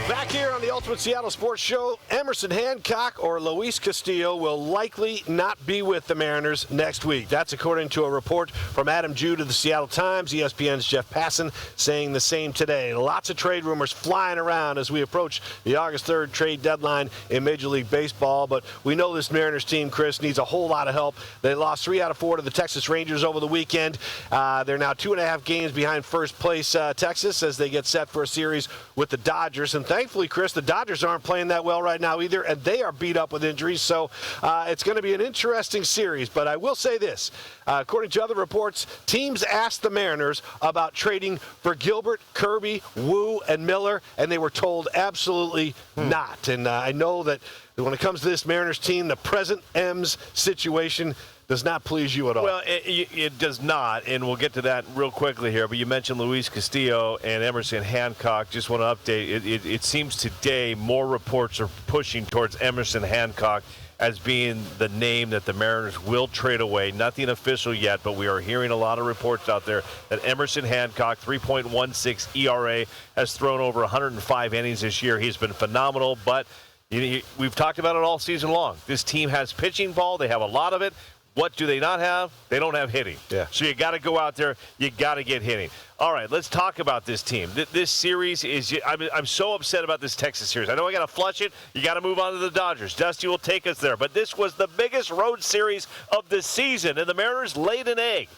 Back here on the Ultimate Seattle Sports Show, Emerson Hancock or Luis Castillo will likely not be with the Mariners next week. That's according to a report from Adam Jude of the Seattle Times. ESPN's Jeff Passan saying the same today. Lots of trade rumors flying around as we approach the August 3rd trade deadline in Major League Baseball. But we know this Mariners team, Chris, needs a whole lot of help. They lost 3 out of 4 to the Texas Rangers over the weekend. They're now 2.5 games behind first place Texas as they get set for a series with the Dodgers. And thankfully, Chris, the Dodgers aren't playing that well right now either, and they are beat up with injuries. So it's going to be an interesting series. But I will say this. According to other reports, teams asked the Mariners about trading for Gilbert, Kirby, Wu, and Miller, and they were told absolutely not. And I know that when it comes to this Mariners team, the present M's situation does not please you at all. Well, it does not, and we'll get to that real quickly here. But you mentioned Luis Castillo and Emerson Hancock. Just want to update. It seems today more reports are pushing towards Emerson Hancock as being the name that the Mariners will trade away. Nothing official yet, but we are hearing a lot of reports out there that Emerson Hancock, 3.16 ERA, has thrown over 105 innings this year. He's been phenomenal, but we've talked about it all season long. This team has pitching ball. They have a lot of it. What do they not have? They don't have hitting. Yeah. So you got to go out there. You got to get hitting. All right, let's talk about this team. This series is – I'm so upset about this Texas series. I know I got to flush it. You got to move on to the Dodgers. Dusty will take us there. But this was the biggest road series of the season, and the Mariners laid an egg.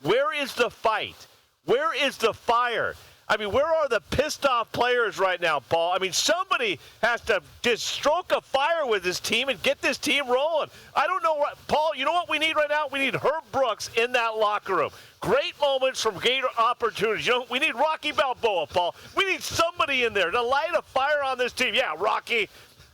Where is the fight? Where is the fire? I mean, where are the pissed-off players right now, Paul? I mean, somebody has to just stroke a fire with this team and get this team rolling. I don't know what – Paul, you know what we need right now? We need Herb Brooks in that locker room. Great moments from great opportunities. You know, we need Rocky Balboa, Paul. We need somebody in there to light a fire on this team. Yeah, Rocky.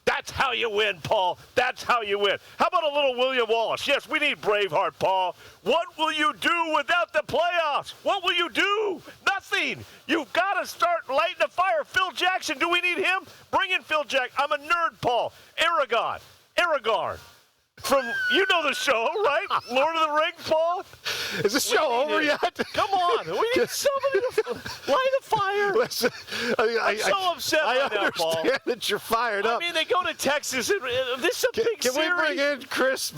That's how you win, Paul. That's how you win. How about a little William Wallace? Yes, we need Braveheart, Paul. What will you do without the playoffs? What will you do? Nothing. You've got to start lighting a fire. Phil Jackson, do we need him? Bring in Phil Jackson. I'm a nerd, Paul. Aragorn. From, you know the show, right? Lord of the Rings, Paul? Is the show over yet? Come on. We need somebody to light a fire. Listen, I'm so upset right now, Paul. I understand that you're fired up. I mean, they go to Texas, and this is a big series. Can we bring in Chris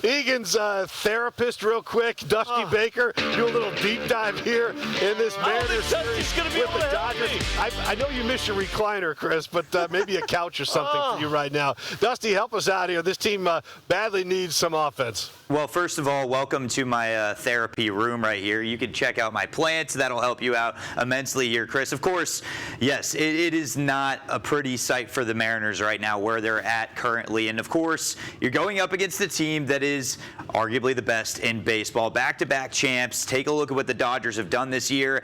Egan's therapist real quick, Dusty Baker, do a little deep dive here in this Mariners series gonna be with able the to help Dodgers. me. I know you miss your recliner, Chris, but maybe a couch or something for you right now. Dusty, help us out here. This team badly needs some offense. Well, first of all, welcome to my therapy room right here. You can check out my plants. That'll help you out immensely here, Chris. Of course, yes, it is not a pretty sight for the Mariners right now where they're at currently. And, of course, you're going up against a team that is arguably the best in baseball. Back-to-back champs. Take a look at what the Dodgers have done this year.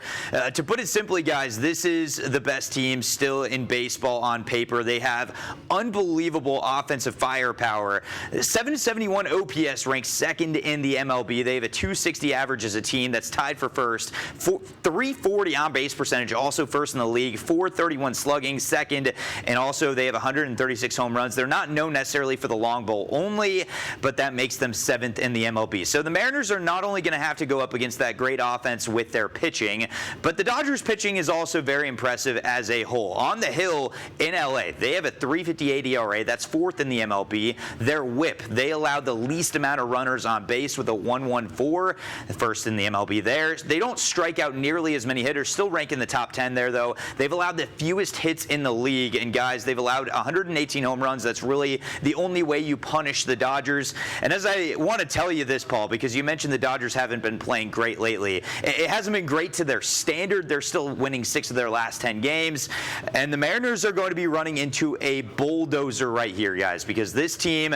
To put it simply, guys, this is the best team still in baseball on paper. They have unbelievable offensive firepower. 771 OPS ranks second in the MLB. They have a 260 average as a team that's tied for first. 340 on-base percentage, also first in the league. 431 slugging, second. And also they have 136 home runs. They're not known necessarily for the long ball only, but that makes them seventh in the MLB. So the Mariners are not only going to have to go up against that great offense with their pitching, but the Dodgers pitching is also very impressive as a whole. On the hill in LA, they have a 3.58 ERA. That's fourth in the MLB. Their whip, they allowed the least amount of runners on base with a 1.14, first in the MLB there. They don't strike out nearly as many hitters, still rank in the top 10 there, though. They've allowed the fewest hits in the league, and guys, they've allowed 118 home runs. That's really the only way you punish the Dodgers. And as I want to tell you this, Paul, because you mentioned the Dodgers haven't been playing great lately. It hasn't been great to their standard. They're still winning 6 of their last 10 games, and the Mariners are going to be running into a bulldozer right here, guys, because this team,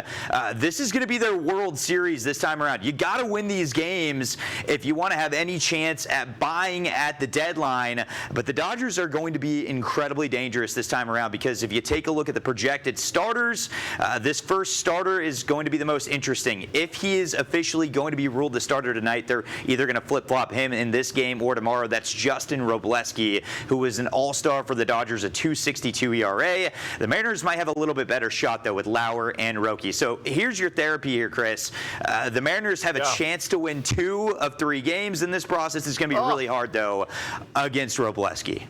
this is going to be their World Series this time around. You got to win these games if you want to have any chance at buying at the deadline. But the Dodgers are going to be incredibly dangerous this time around, because if you take a look at the projected starters, this first starter is going to be the most interesting. If he is officially going to be ruled the starter tonight, they're either going to flip-flop him in this game or tomorrow. That's Justin Robleski, who is an all-star for the Dodgers, a 2.62 ERA. The Mariners might have a little bit better shot, though, with Lauer and Roki. So here's your therapy here, Chris. The Mariners have a chance to win 2 of 3 games in this process. It's going to be really hard, though, against Robleski.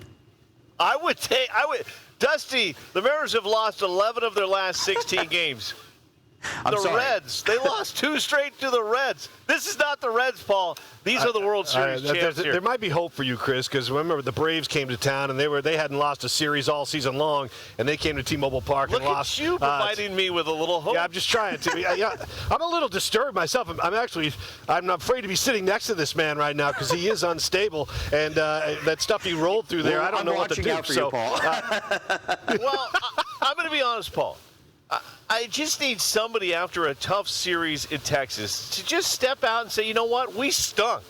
Dusty, the Mariners have lost 11 of their last 16 games. Sorry. Reds, they lost 2 straight to the Reds. This is not the Reds, Paul. These are the World Series champs here. There might be hope for you, Chris, because remember the Braves came to town and they hadn't lost a series all season long, and they came to T-Mobile Park and lost. Look at you providing me with a little hope. Yeah, I'm just trying to. I'm a little disturbed myself. I'm afraid to be sitting next to this man right now because he is unstable, and that stuff he rolled through there, I don't know what to do. Out for you, Paul. Well, I'm going to be honest, Paul. I just need somebody after a tough series in Texas to just step out and say, you know what, we stunk.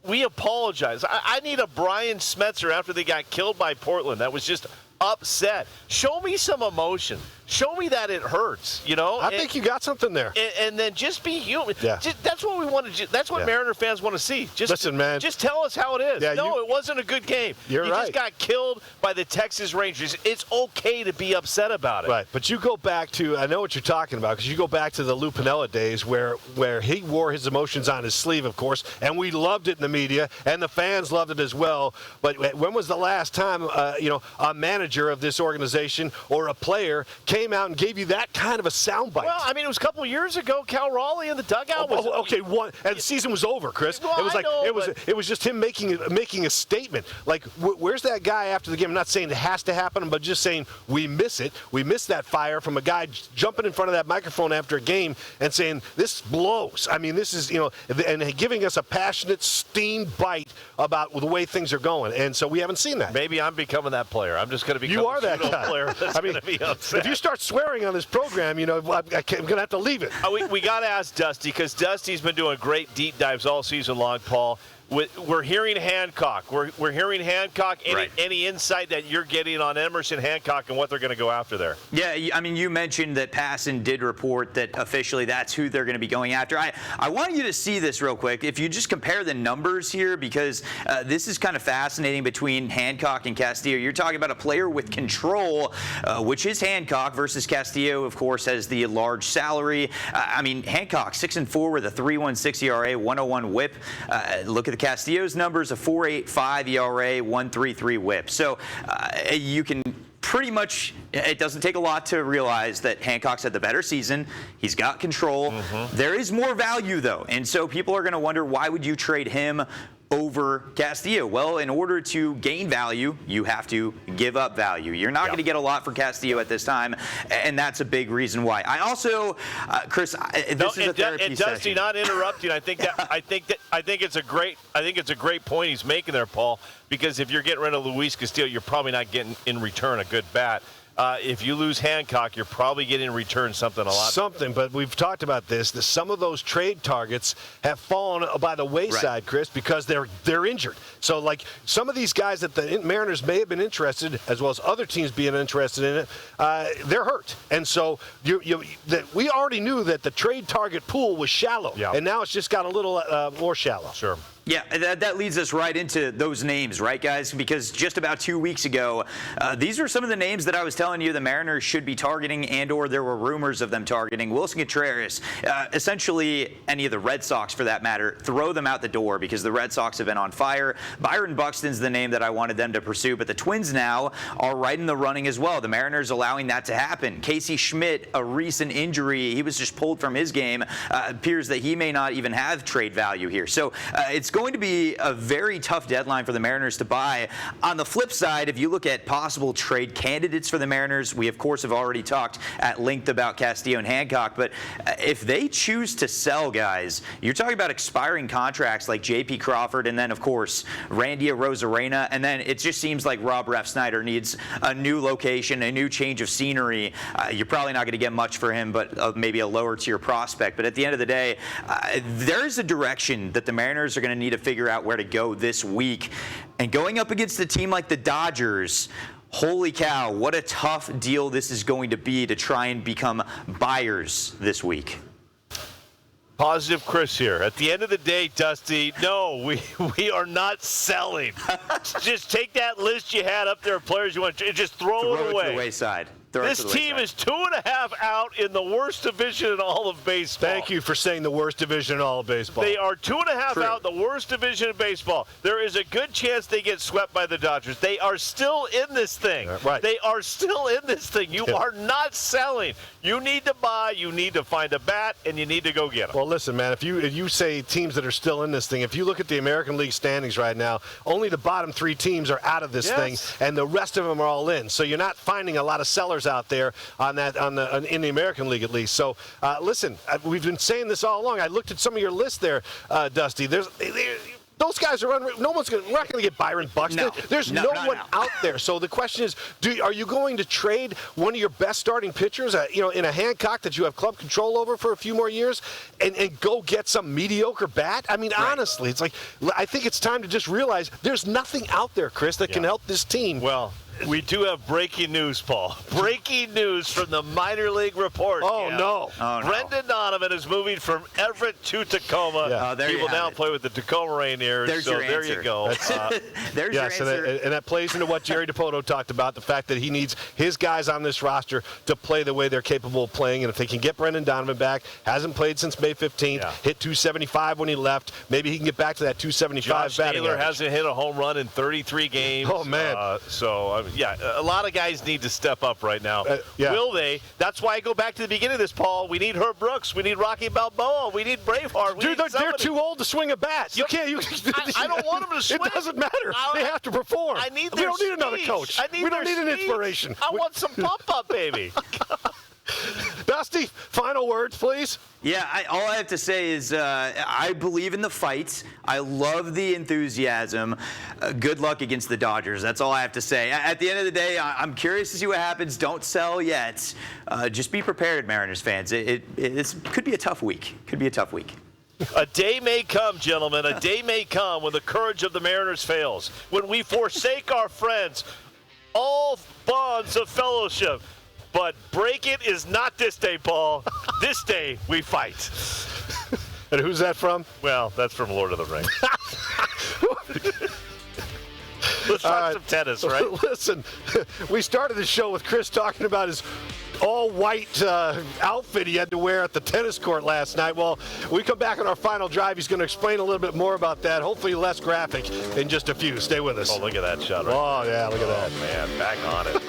We apologize. I need a Brian Smetzer after they got killed by Portland that was just upset. Show me some emotion. Show me that it hurts, you know? I think you got something there. And then just be human. Yeah. That's what we want to do. That's what Mariner fans want to see. Listen, man. Just tell us how it is. Yeah, it wasn't a good game. You're you right. just got killed by the Texas Rangers. It's okay to be upset about it. Right, but you go back to, I know what you're talking about, because you go back to the Lou Piniella days where he wore his emotions on his sleeve, of course, and we loved it in the media, and the fans loved it as well. But when was the last time, a manager of this organization or a player came out and gave you that kind of a soundbite? Well, I mean, it was a couple of years ago. Cal Raleigh in the dugout was and the season was over, Chris. Well, it was just him making a statement. Like, where's that guy after the game? I'm not saying it has to happen, but just saying we miss it. We miss that fire from a guy jumping in front of that microphone after a game and saying this blows. I mean, this is and giving us a passionate, steamed bite about the way things are going. And so we haven't seen that. Maybe I'm becoming that player. I'm just going to become you are that guy. Player that's going to be upset. If you start swearing on this program, I'm going to have to leave it. We got to ask Dusty, because Dusty's been doing great deep dives all season long, Paul. We're hearing Hancock. We're hearing Hancock. Any insight that you're getting on Emerson Hancock and what they're going to go after there? Yeah, I mean, you mentioned that Passan did report that officially that's who they're going to be going after. I want you to see this real quick. If you just compare the numbers here, because this is kind of fascinating between Hancock and Castillo. You're talking about a player with control, which is Hancock, versus Castillo, of course, has the large salary. I mean, Hancock, 6-4 with a 3.16 ERA, 101 WHIP. Look at the Castillo's numbers, a 4.85 ERA, 1.33 WHIP. So you can pretty much, it doesn't take a lot to realize that Hancock's had the better season. He's got control. Mm-hmm. There is more value, though. And so people are going to wonder, why would you trade him over Castillo? Well, in order to gain value, you have to give up value. You're not going to get a lot for Castillo at this time, and that's a big reason why. I also, Chris, this is a therapy session. Dusty, not interrupting. I think it's a great point he's making there, Paul. Because if you're getting rid of Luis Castillo, you're probably not getting in return a good bat. If you lose Hancock, you're probably getting in return something a lot. But we've talked about this. That some of those trade targets have fallen by the wayside, Chris, because they're injured. So, like, some of these guys that the Mariners may have been interested, as well as other teams being interested in it, they're hurt. And so we already knew that the trade target pool was shallow, and now it's just got a little more shallow. Sure. Yeah, that leads us right into those names, right, guys? Because just about 2 weeks ago, these were some of the names that I was telling you the Mariners should be targeting, and/or there were rumors of them targeting. Wilson Contreras, essentially any of the Red Sox, for that matter, throw them out the door because the Red Sox have been on fire. Byron Buxton's the name that I wanted them to pursue, but the Twins now are right in the running as well. The Mariners allowing that to happen. Casey Schmidt, a recent injury, he was just pulled from his game. Appears that he may not even have trade value here. So it's going to be a very tough deadline for the Mariners to buy. On the flip side, if you look at possible trade candidates for the Mariners, we of course have already talked at length about Castillo and Hancock, but if they choose to sell guys, you're talking about expiring contracts like J.P. Crawford, and then of course Randy Arozarena, and then it just seems like Rob Refsnyder needs a new location, a new change of scenery. You're probably not going to get much for him, but maybe a lower tier prospect. But at the end of the day, there's a direction that the Mariners are going to need to figure out where to go this week. And going up against a team like the Dodgers, holy cow, what a tough deal this is going to be to try and become buyers this week. Positive Chris here. At the end of the day, Dusty, no, we are not selling. Just take that list you had up there of players you want to just throw it away. To the wayside. This team is 2.5 out in the worst division in all of baseball. Thank you for saying the worst division in all of baseball. They are 2.5 out in the worst division in baseball. There is a good chance they get swept by the Dodgers. They are still in this thing. Right. They are still in this thing. You are not selling. You need to buy. You need to find a bat, and you need to go get them. Well, listen, man, if you say teams that are still in this thing, if you look at the American League standings right now, only the bottom 3 teams are out of this thing, and the rest of them are all in. So you're not finding a lot of sellers out there in the American League at least. So listen, we've been saying this all along. I looked at some of your lists there, Dusty. Those guys are unreal. We're not going to get Byron Buxton. There's no one out there. So the question is, are you going to trade one of your best starting pitchers, in a Hancock that you have club control over for a few more years, and go get some mediocre bat? I mean, honestly, it's like I think it's time to just realize there's nothing out there, Chris, that can help this team. Well, we do have breaking news, Paul. Breaking news from the minor league report. No. Brendan Donovan is moving from Everett to Tacoma. Yeah. He will now play with the Tacoma Rainiers. There you go. There's your answer. And that plays into what Jerry DiPoto talked about, the fact that he needs his guys on this roster to play the way they're capable of playing. And if they can get Brendan Donovan back, hasn't played since May 15th, hit 275 when he left, maybe he can get back to that 275 Josh batting Naylor average. hasn't hit a home run in 33 games. Oh, man. A lot of guys need to step up right now. Will they? That's why I go back to the beginning of this, Paul. We need Herb Brooks. We need Rocky Balboa. We need Braveheart. Dude, they're too old to swing a bat. You can't. I don't want them to swing. It doesn't matter. They have to perform. We don't need another coach. We don't need an inspiration. I want some pump-up, baby. Dusty, final words, please. Yeah, all I have to say is I believe in the fight. I love the enthusiasm. Good luck against the Dodgers. That's all I have to say. At the end of the day, I'm curious to see what happens. Don't sell yet. Just be prepared, Mariners fans. It could be a tough week. A day may come, gentlemen. A day may come when the courage of the Mariners fails. When we forsake our friends, all bonds of fellowship. But break it is not this day, Paul. This day we fight. And who's that from? Well, that's from Lord of the Rings. Let's talk some tennis, right? Listen, we started the show with Chris talking about his all-white outfit he had to wear at the tennis court last night. Well, we come back on our final drive. He's going to explain a little bit more about that, hopefully less graphic in just a few. Stay with us. Oh, look at that shot. Right? Oh, yeah, look at that. Man, back on it.